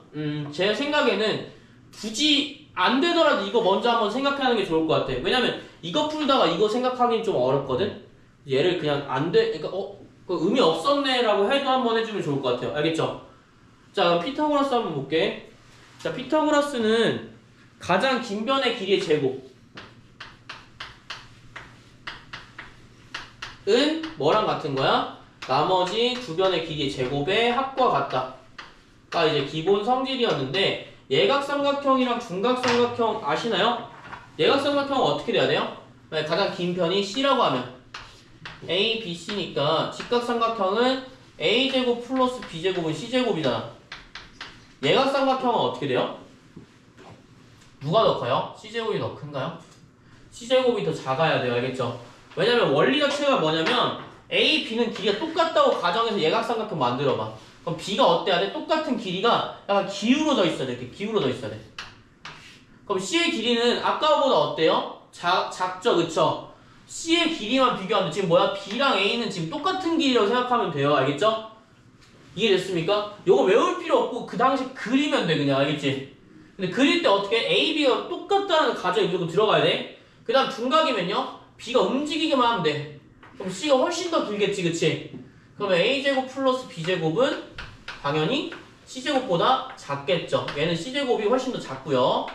제 생각에는 굳이 안 되더라도 이거 먼저 한번 생각하는 게 좋을 것 같아. 왜냐면 이거 풀다가 이거 생각하기는 좀 어렵거든? 얘를 그냥 그러니까 그 의미 없었네 라고 해도 한번 해주면 좋을 것 같아요. 알겠죠? 자, 그럼 피타고라스 한번 볼게. 자, 피타고라스는 가장 긴 변의 길이의 제곱은 뭐랑 같은 거야? 나머지 두 변의 길이의 제곱의 합과 같다가 이제 기본 성질이었는데 예각삼각형이랑 중각삼각형 아시나요? 예각삼각형은 어떻게 돼야 돼요? 가장 긴 편이 C라고 하면 A, B, C니까 직각삼각형은 A제곱 플러스 B제곱은 C제곱이잖아. 예각삼각형은 어떻게 돼요? 누가 더 커요? C제곱이 더 큰가요? C제곱이 더 작아야 돼요. 알겠죠? 왜냐면 원리 자체가 뭐냐면 A, B는 길이가 똑같다고 가정해서 예각삼각형 만들어봐. 그럼 B가 어때야 돼? 똑같은 길이가 약간 기울어져 있어야 돼. 이렇게 기울어져 있어야 돼. 그럼 C의 길이는 아까보다 어때요? 작죠? 그쵸? C의 길이만 비교하면 지금 뭐야? B랑 A는 지금 똑같은 길이라고 생각하면 돼요. 알겠죠? 이해됐습니까? 요거 외울 필요 없고 그 당시 그리면 돼. 그냥 알겠지? 근데 그릴 때 어떻게 A, B가 똑같다는 가정이 무조건 들어가야 돼. 그 다음 중각이면요 B가 움직이기만 하면 돼. 그럼 C가 훨씬 더 길겠지, 그치? 그러면 A제곱 플러스 B제곱은 당연히 C제곱보다 작겠죠. 얘는 C제곱이 훨씬 더 작고요.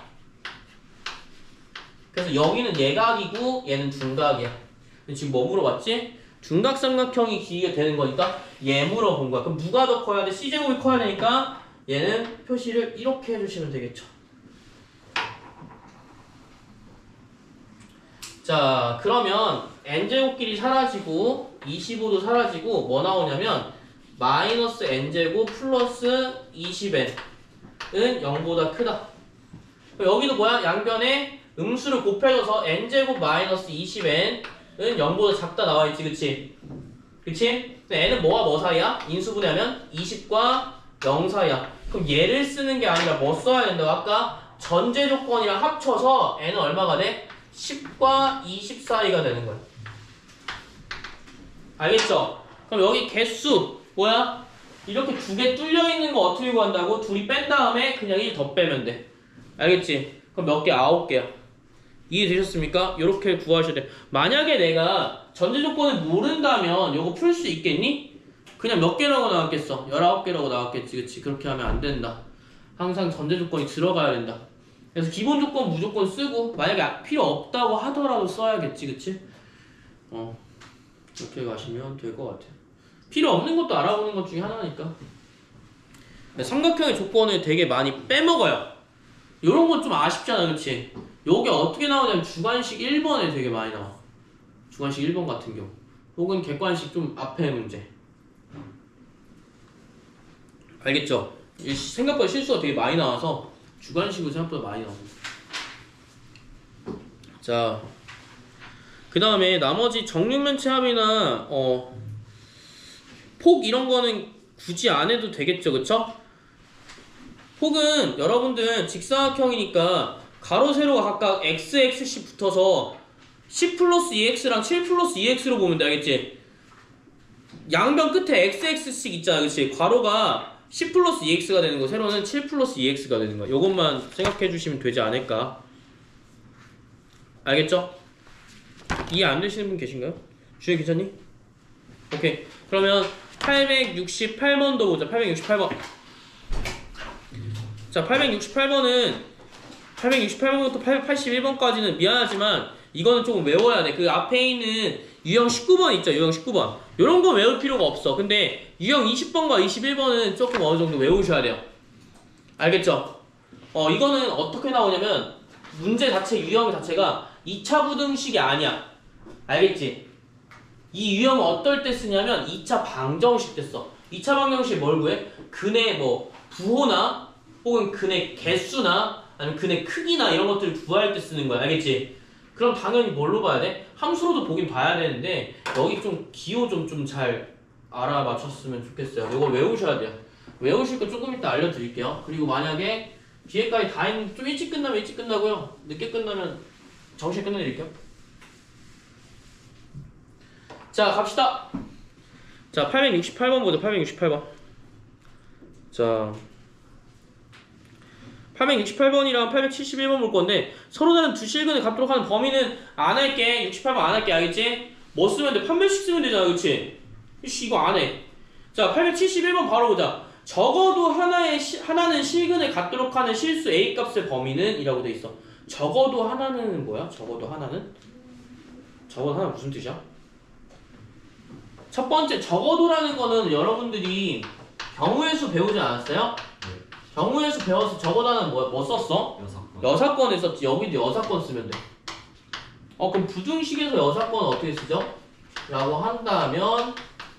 그래서 여기는 예각이고 얘는 중각이야. 근데 지금 뭐 물어봤지? 중각삼각형이 길이가 되는 거니까 얘 물어본 거야. 그럼 누가 더 커야 돼? C제곱이 커야 되니까 얘는 표시를 이렇게 해주시면 되겠죠. 자, 그러면 n제곱끼리 사라지고 25도 사라지고 뭐 나오냐면 마이너스 n제곱 플러스 20n은 0보다 크다. 그럼 여기도 뭐야? 양변에 음수를 곱해줘서 n제곱 마이너스 20n은 0보다 작다 나와있지, 그치? 그치? n은 뭐와 뭐 사이야? 인수분해하면 20과 0 사이야. 그럼 얘를 쓰는 게 아니라 뭐 써야 된다고? 아까 전제 조건이랑 합쳐서 n은 얼마가 돼? 10과 20 사이가 되는 거야. 알겠죠? 그럼 여기 개수 뭐야? 이렇게 두 개 뚫려 있는 거 어떻게 구한다고? 둘이 뺀 다음에 그냥 1 더 빼면 돼. 알겠지? 그럼 몇 개? 9개야. 이해되셨습니까? 이렇게 구하셔야 돼. 만약에 내가 전제 조건을 모른다면 이거 풀 수 있겠니? 그냥 몇 개라고 나왔겠어? 19개라고 나왔겠지. 그치? 그렇게 하면 안 된다. 항상 전제 조건이 들어가야 된다. 그래서 기본 조건 무조건 쓰고 만약에 필요 없다고 하더라도 써야겠지. 그치? 이렇게 가시면 될 것 같아요. 필요 없는 것도 알아보는 것 중에 하나니까. 삼각형의 조건을 되게 많이 빼먹어요. 요런 건 좀 아쉽잖아, 그치? 요게 어떻게 나오냐면 주관식 1번에 되게 많이 나와. 주관식 1번 같은 경우. 혹은 객관식 좀 앞에 문제. 알겠죠? 생각보다 실수가 되게 많이 나와서 주관식으로 생각보다 많이 나옵니다. 자, 그 다음에 나머지 정육면체 합이나 폭 이런 거는 굳이 안 해도 되겠죠, 그쵸? 폭은 여러분들 직사각형이니까 가로 세로가 각각 x, x씩 붙어서 10 플러스 2x랑 7 플러스 2x로 보면 돼, 알겠지? 양변 끝에 x, x씩 있잖아, 그치? 괄호가 10 플러스 2x가 되는 거, 세로는 7 플러스 2x가 되는 거. 요것만 생각해 주시면 되지 않을까? 알겠죠? 이해 안 되시는 분 계신가요? 주혜 괜찮니? 오케이. 그러면 868번도 보자. 868번. 자, 868번부터 881번까지는 미안하지만 이거는 조금 외워야 돼. 그 앞에 있는 유형 19번 있죠? 유형 19번. 요런 거 외울 필요가 없어. 근데 유형 20번과 21번은 조금 어느 정도 외우셔야 돼요. 알겠죠? 이거는 어떻게 나오냐면 문제 자체, 유형 자체가 2차 부등식이 아니야. 알겠지? 이 유형은 어떨 때 쓰냐면 2차 방정식 때 써. 2차 방정식 뭘 구해? 근의 뭐 부호나 혹은 근의 개수나 아니면 근의 크기나 이런 것들을 구할 때 쓰는 거야. 알겠지? 그럼 당연히 뭘로 봐야 돼? 함수로도 보긴 봐야 되는데 여기 좀 기호 좀 잘 알아맞혔으면 좋겠어요. 이거 외우셔야 돼요. 외우실 거 조금 이따 알려드릴게요. 그리고 만약에 뒤에까지 다 있는 좀 일찍 끝나면 일찍 끝나고요. 늦게 끝나면 정시에 끝내드릴게요. 자, 갑시다. 자, 868번 보자. 868번. 자, 868번이랑 871번 볼 건데 서로 다른 두 실근을 갖도록 하는 범위는 안 할게. 68번 안 할게. 알겠지? 뭐 쓰면 돼? 판별식 쓰면 되잖아. 그치? 이거 안 해. 자, 871번 바로 보자. 적어도 하나는 실근을 갖도록 하는 실수 A 값의 범위는 이라고 돼 있어. 적어도 하나는 뭐야? 적어도 하나는 무슨 뜻이야? 첫 번째 적어도라는 거는 여러분들이 경우의 수 배우지 않았어요? 네. 경우의 수 배워서 적어도 하나는 뭐 썼어? 여사건에 썼지. 여기도 여사건 쓰면 돼. 그럼 부등식에서 여사건 어떻게 쓰죠? 라고 한다면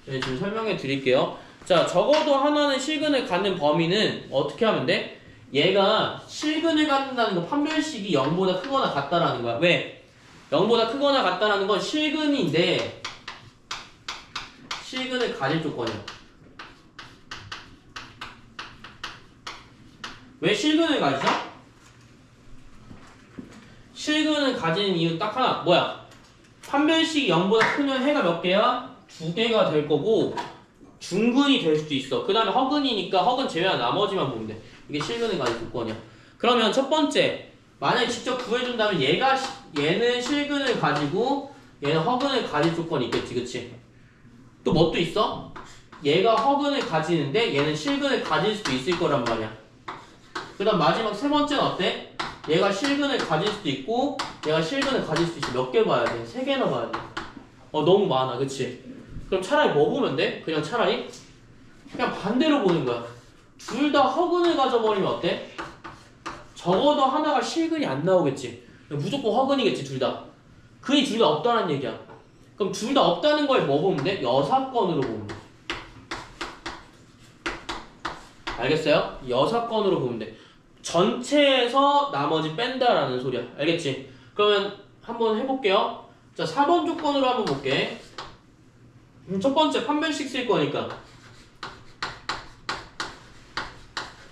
지금 설명해 드릴게요. 자, 적어도 하나는 실근을 갖는 범위는 어떻게 하면 돼? 얘가 실근을 갖는다는 거 판별식이 0보다 크거나 같다라는 거야. 왜? 0보다 크거나 같다라는 건 실근인데 실근을 가질 조건이야. 왜 실근을 가지죠? 실근을 가지는 이유 딱 하나. 뭐야? 판별식이 0보다 크면 해가 몇 개야? 2개가 될 거고 중근이 될 수도 있어. 그 다음에 허근이니까 허근 제외한 나머지만 보면 돼. 이게 실근을 가질 조건이야. 그러면 첫 번째, 만약에 직접 구해준다면 얘는 실근을 가지고 얘는 허근을 가질 조건이 있겠지, 그치? 또 뭐 또 있어? 얘가 허근을 가지는데 얘는 실근을 가질 수도 있을 거란 말이야. 그 다음 마지막 세 번째는 어때? 얘가 실근을 가질 수도 있고 얘가 실근을 가질 수도 있어. 몇 개 봐야 돼? 3개나 봐야 돼. 너무 많아, 그치? 그럼 차라리 뭐 보면 돼? 그냥 차라리 그냥 반대로 보는 거야. 둘 다 허근을 가져버리면 어때? 적어도 하나가 실근이 안 나오겠지. 무조건 허근이겠지, 둘 다. 근이 둘 다 없다는 얘기야. 그럼 둘 다 없다는 걸 뭐 보면 돼? 여사건으로 보면 돼. 알겠어요? 여사건으로 보면 돼. 전체에서 나머지 뺀다라는 소리야. 알겠지? 그러면 한번 해볼게요. 자, 4번 조건으로 한번 볼게. 첫 번째 판별식 쓸 거니까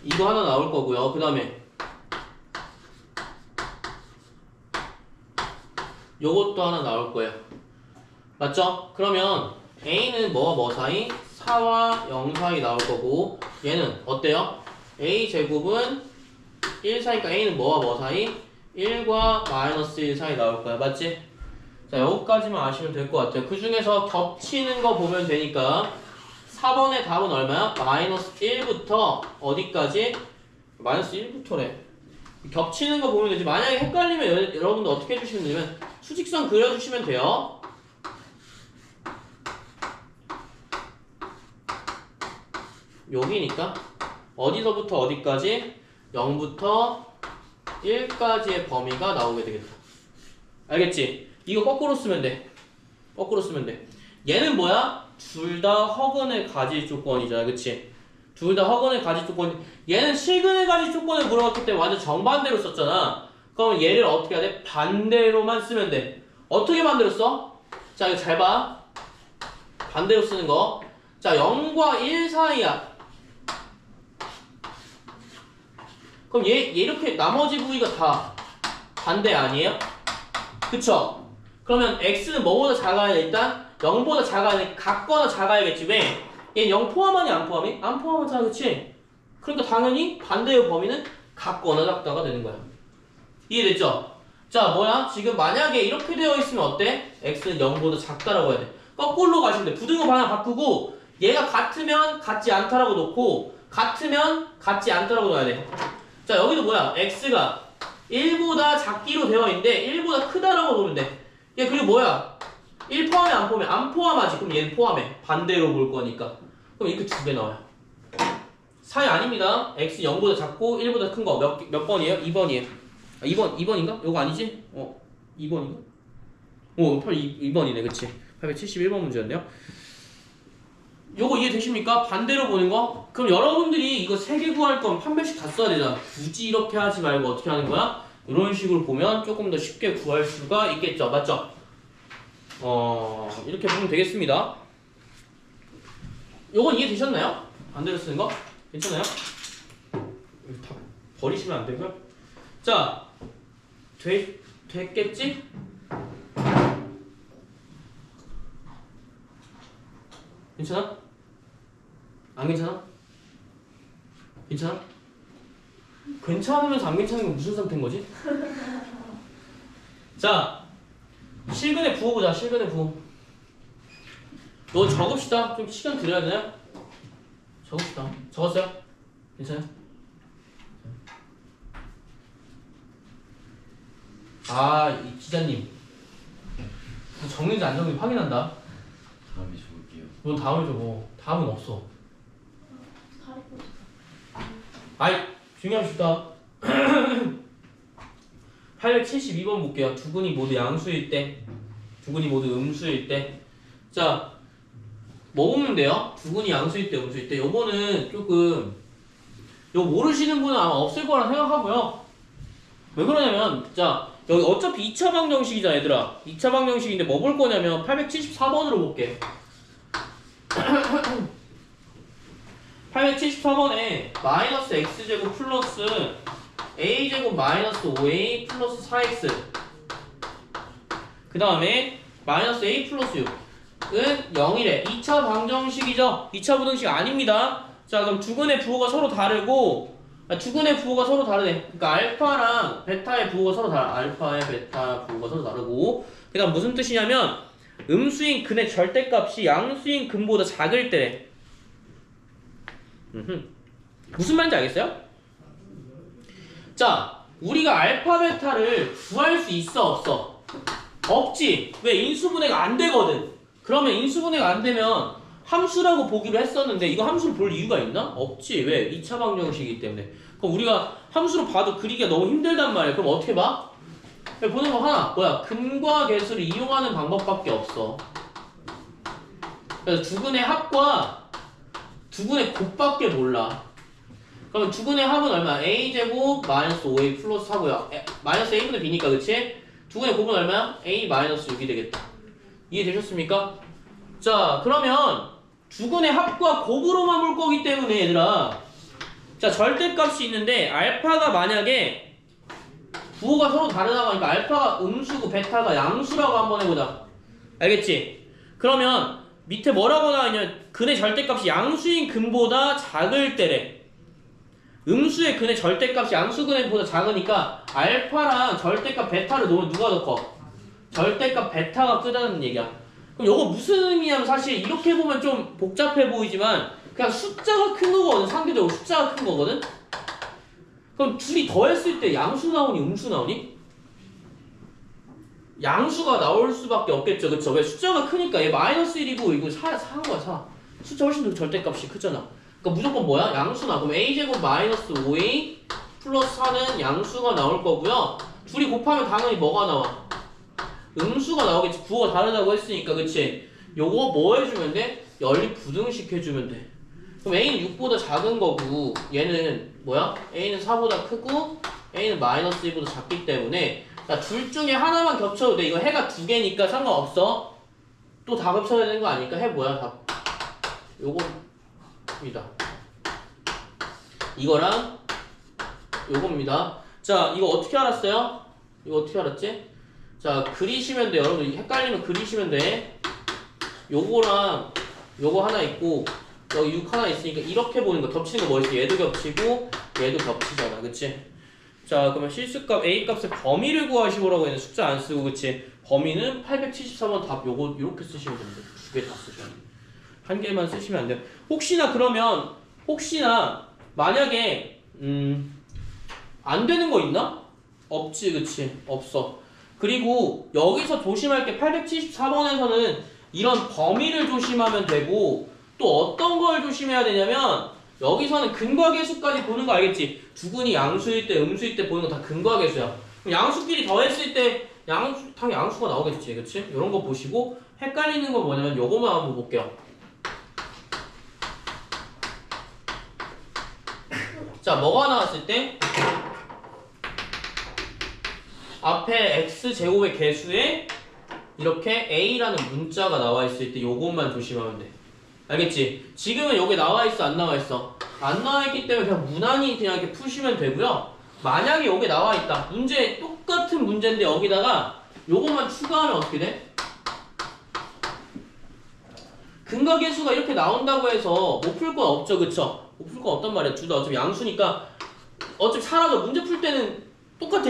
이거 하나 나올 거고요. 그 다음에 요것도 하나 나올 거예요. 맞죠? 그러면 A는 뭐와 뭐 사이? 4와 0 사이 나올 거고 얘는 어때요? A제곱은 1 사이니까 A는 뭐와 뭐 사이? 1과 마이너스 1 사이 나올 거야. 맞지? 자, 여기까지만 아시면 될 것 같아요. 그 중에서 겹치는 거 보면 되니까 4번의 답은 얼마야? 마이너스 1부터 어디까지? 마이너스 1부터래. 겹치는 거 보면 되지. 만약에 헷갈리면 여러분들 어떻게 해주시면 되냐면 수직선 그려주시면 돼요. 여기니까 어디서부터 어디까지? 0부터 1까지의 범위가 나오게 되겠다. 알겠지? 이거 거꾸로 쓰면 돼. 거꾸로 쓰면 돼. 얘는 뭐야? 둘 다 허근을 가질 조건이잖아. 그치? 둘 다 허근을 가질 조건. 얘는 실근을 가질 조건을 물어봤기 때문에 완전 정반대로 썼잖아. 그럼 얘를 어떻게 해야 돼? 반대로만 쓰면 돼. 어떻게 반대로 써? 자, 이거 잘 봐. 반대로 쓰는 거. 자, 0과 1 사이야. 그럼 얘 이렇게 나머지 부위가 다 반대 아니에요? 그쵸? 그러면 x는 뭐보다 작아야 돼? 일단 0보다 작아야 돼. 같거나 작아야겠지. 왜? 얘는 0 포함하니 안 포함해? 안 포함하잖아. 그치? 그러니까 당연히 반대의 범위는 같거나 작다가 되는 거야. 이해됐죠? 자, 뭐야? 지금 만약에 이렇게 되어 있으면 어때? x는 0보다 작다라고 해야 돼. 거꾸로 가시면 돼. 부등호 방향 바꾸고 얘가 같으면 같지 않다라고 놓고 같으면 같지 않다라고 넣어야 돼. 자, 여기도 뭐야? x가 1보다 작기로 되어 있는데 1보다 크다라고 놓으면 돼. 얘 그리고 뭐야? 1 포함해 안 포함해? 안 포함하지. 그럼 얘는 포함해. 반대로 볼 거니까. 그럼 이렇게 두 배 나와요. 사이 아닙니다. x 0보다 작고 1보다 큰 거 몇 번이에요? 2번이에요. 아, 2번인가? 이거 아니지? 2번인가? 2번이네. 그치? 871번 문제였네요. 요거 이해되십니까? 반대로 보는 거? 그럼 여러분들이 이거 3개 구할 거면 판별식 다 써야 되잖아. 굳이 이렇게 하지 말고 어떻게 하는 거야? 이런 식으로 보면 조금 더 쉽게 구할 수가 있겠죠. 맞죠? 이렇게 보면 되겠습니다. 요거 이해되셨나요? 반대로 쓰는 거? 괜찮아요? 다 버리시면 안 되고요. 자, 됐겠지? 괜찮아? 안 괜찮아? 괜찮아? 괜찮으면서 안 괜찮은 건 무슨 상태인 거지? 자, 실근의 부호 보자. 실근의 부호. 너 적읍시다. 좀 시간 드려야 되나요? 적읍시다. 적었어요? 괜찮아요? 아, 이 기자님. 적는지 안 적는지 확인한다. 다음에 적을게요. 넌 다음에 적어. 다음은 없어. 아이, 중요합시다. 872번 볼게요. 두 군이 모두 양수일 때, 두 군이 모두 음수일 때. 자, 뭐 보면 돼요? 두 군이 양수일 때, 음수일 때. 요거는 조금, 요거 모르시는 분은 아마 없을 거라 생각하고요. 왜 그러냐면, 자, 여기 어차피 2차 방정식이잖아, 얘들아. 2차 방정식인데 뭐 볼 거냐면, 874번으로 볼게. 874번에 마이너스 x제곱 플러스 a제곱 마이너스 5a 플러스 4x 그 다음에 마이너스 a 플러스 6은 0이래. 2차 방정식이죠. 2차 부등식 아닙니다. 자, 그럼 두근의 부호가 서로 다르고 두근의 부호가 서로 다르네. 그러니까 알파랑 베타의 부호가 서로 다르. 알파의 베타 부호가 서로 다르고 그 다음 무슨 뜻이냐면 음수인 근의 절대값이 양수인 근보다 작을 때래. 무슨 말인지 알겠어요? 자, 우리가 알파 베타를 구할 수 있어 없어? 없지. 왜? 인수분해가 안 되거든. 그러면 인수분해가 안 되면 함수라고 보기로 했었는데 이거 함수로 볼 이유가 있나? 없지. 왜? 2차 방정식이기 때문에. 그럼 우리가 함수로 봐도 그리기가 너무 힘들단 말이야. 그럼 어떻게 봐? 보는 거 하나. 뭐야? 근과 계수를 이용하는 방법밖에 없어. 그래서 두근의 합과 두근의 곱밖에 몰라. 그러면 두근의 합은 얼마야? a제곱 마이너스 5a 플러스 4고요. 마이너스 a분의 b니까 그치? 두근의 곱은 얼마야? a 마이너스 6이 되겠다. 이해되셨습니까? 자 그러면 두근의 합과 곱으로만 볼 거기 때문에 얘들아, 자 절대값이 있는데 알파가 만약에 부호가 서로 다르다고 하니까 알파가 음수고 베타가 양수라고 한번 해보자. 알겠지? 그러면 밑에 뭐라고 나와있냐면 근의 절대값이 양수인 근보다 작을 때래. 음수의 근의 절대값이 양수근보다 작으니까 알파랑 절대값 베타를 놓으면 누가 더 커? 절대값 베타가 크다는 얘기야. 그럼 이거 무슨 의미냐면 사실 이렇게 보면 좀 복잡해 보이지만 그냥 숫자가 큰 거거든. 상대적으로 숫자가 큰 거거든. 그럼 둘이 더했을 때 양수 나오니 음수 나오니? 양수가 나올 수밖에 없겠죠. 그쵸? 왜? 숫자가 크니까 얘 마이너스 1이고 이거 4인 거야 4. 숫자 훨씬 더 절대값이 크잖아. 그러니까 무조건 뭐야? 양수나. 그럼 a제곱 마이너스 5a 플러스 4는 양수가 나올 거고요. 둘이 곱하면 당연히 뭐가 나와? 음수가 나오겠지. 부호가 다르다고 했으니까. 그치? 요거 뭐 해주면 돼? 연립 부등식 해주면 돼. 그럼 a는 6보다 작은 거고 얘는 뭐야? a는 4보다 크고 a는 마이너스 1보다 작기 때문에 둘 중에 하나만 겹쳐도 돼. 이거 해가 두 개니까 상관없어. 또 다 겹쳐야 되는 거 아니까 해 뭐야? 답. 요겁니다. 이거랑 요겁니다. 자, 이거 어떻게 알았어요? 이거 어떻게 알았지? 자, 그리시면 돼. 여러분 헷갈리면 그리시면 돼. 요거랑 요거 하나 있고 여기 6 하나 있으니까 이렇게 보는 거. 겹치는 거 뭐 있어? 얘도 겹치고 얘도 겹치잖아. 그치? 자 그러면 실수값 a값의 범위를 구하시오라고 했는데 숫자 안 쓰고 그치? 범위는 874번 답 요거 요렇게 쓰시면 됩니다. 두 개 다 쓰셔야 돼요. 한 개만 쓰시면 안 돼요. 혹시나 그러면 혹시나 만약에 안 되는 거 있나? 없지 그치? 없어. 그리고 여기서 조심할 게 874번에서는 이런 범위를 조심하면 되고 또 어떤 걸 조심해야 되냐면 여기서는 근과 계수까지 보는 거 알겠지? 두근이 양수일 때 음수일 때 보는 거 다 근과 계수야. 양수끼리 더했을 때 당연히 양수가 나오겠지 그치? 이런 거 보시고 헷갈리는 건 뭐냐면 요거만 한번 볼게요. 자 뭐가 나왔을 때 앞에 x제곱의 개수에 이렇게 a라는 문자가 나와 있을 때 요것만 조심하면 돼. 알겠지? 지금은 여기 나와있어 안 나와있어? 안 나와있기 때문에 그냥 무난히 그냥 이렇게 푸시면 되고요. 만약에 여기 나와있다. 문제 똑같은 문제인데 여기다가 요것만 추가하면 어떻게 돼? 근과 계수가 이렇게 나온다고 해서 못 풀 건 없죠 그쵸? 못 풀 건 없단 말이야. 둘 다 어차피 양수니까 어차피 사라져. 문제 풀 때는 똑같아.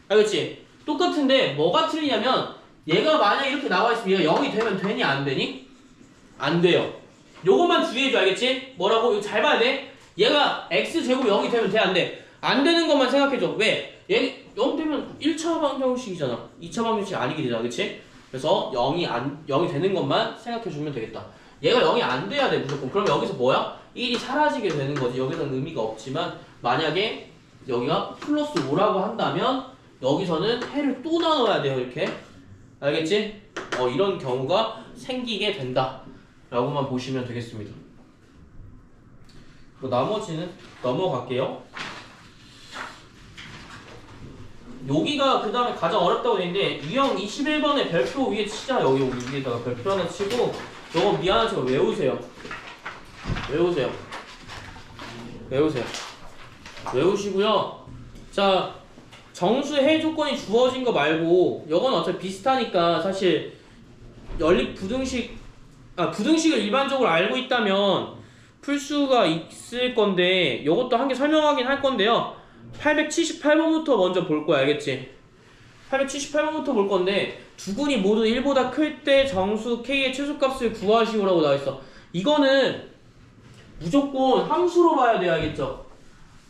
알겠지? 똑같은데 뭐가 틀리냐면 얘가 만약에 이렇게 나와있으면 얘가 0이 되면 되니 안 되니? 안 돼요. 요것만 주의해줘. 알겠지? 뭐라고? 이거 잘 봐야 돼. 얘가 x제곱 0이 되면 돼? 안 돼? 안 되는 것만 생각해줘. 왜? 얘 0 되면 1차 방정식이잖아. 2차 방정식이 아니게 되잖아. 그치? 그래서 0이 되는 것만 생각해주면 되겠다. 얘가 0이 안 돼야 돼 무조건. 그럼 여기서 뭐야? 1이 사라지게 되는 거지. 여기서는 의미가 없지만 만약에 여기가 플러스 5라고 한다면 여기서는 해를 또 나눠야 돼요. 이렇게. 알겠지? 이런 경우가 생기게 된다. 라고만 보시면 되겠습니다. 나머지는 넘어갈게요. 여기가 그 다음에 가장 어렵다고 되어있는데 유형 21번에 별표 위에 치자. 여기 위에다가 별표 하나 치고 요거 미안하지만 외우세요. 외우시고요. 자 정수 해 조건이 주어진 거 말고 요건 어차피 비슷하니까 사실 연립 부등식을 일반적으로 알고 있다면 풀 수가 있을 건데 요것도 한 개 설명하긴 할 건데요. 878번부터 먼저 볼 거야. 알겠지? 878번부터 볼 건데 두근이 모두 1보다 클 때 정수 k의 최소값을 구하시오라고 나와있어. 이거는 무조건 함수로 봐야 돼. 알겠죠?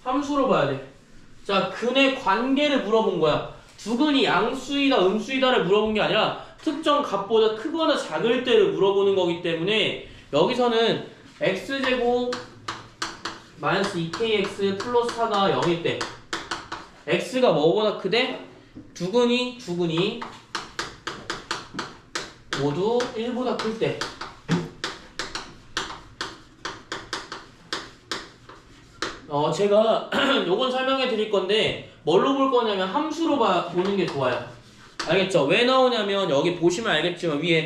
함수로 봐야 돼. 자 근의 관계를 물어본 거야. 두근이 양수이다 음수이다를 물어본 게 아니라 특정 값보다 크거나 작을 때를 물어보는 거기 때문에 여기서는 x제곱 마이너스 2kx 플러스 4가 0일 때 x가 뭐보다 크대? 두근이 모두 1보다 클 때 제가 요건 설명해 드릴 건데 뭘로 볼 거냐면 함수로 보는 게 좋아요. 알겠죠? 왜 나오냐면 여기 보시면 알겠지만 위에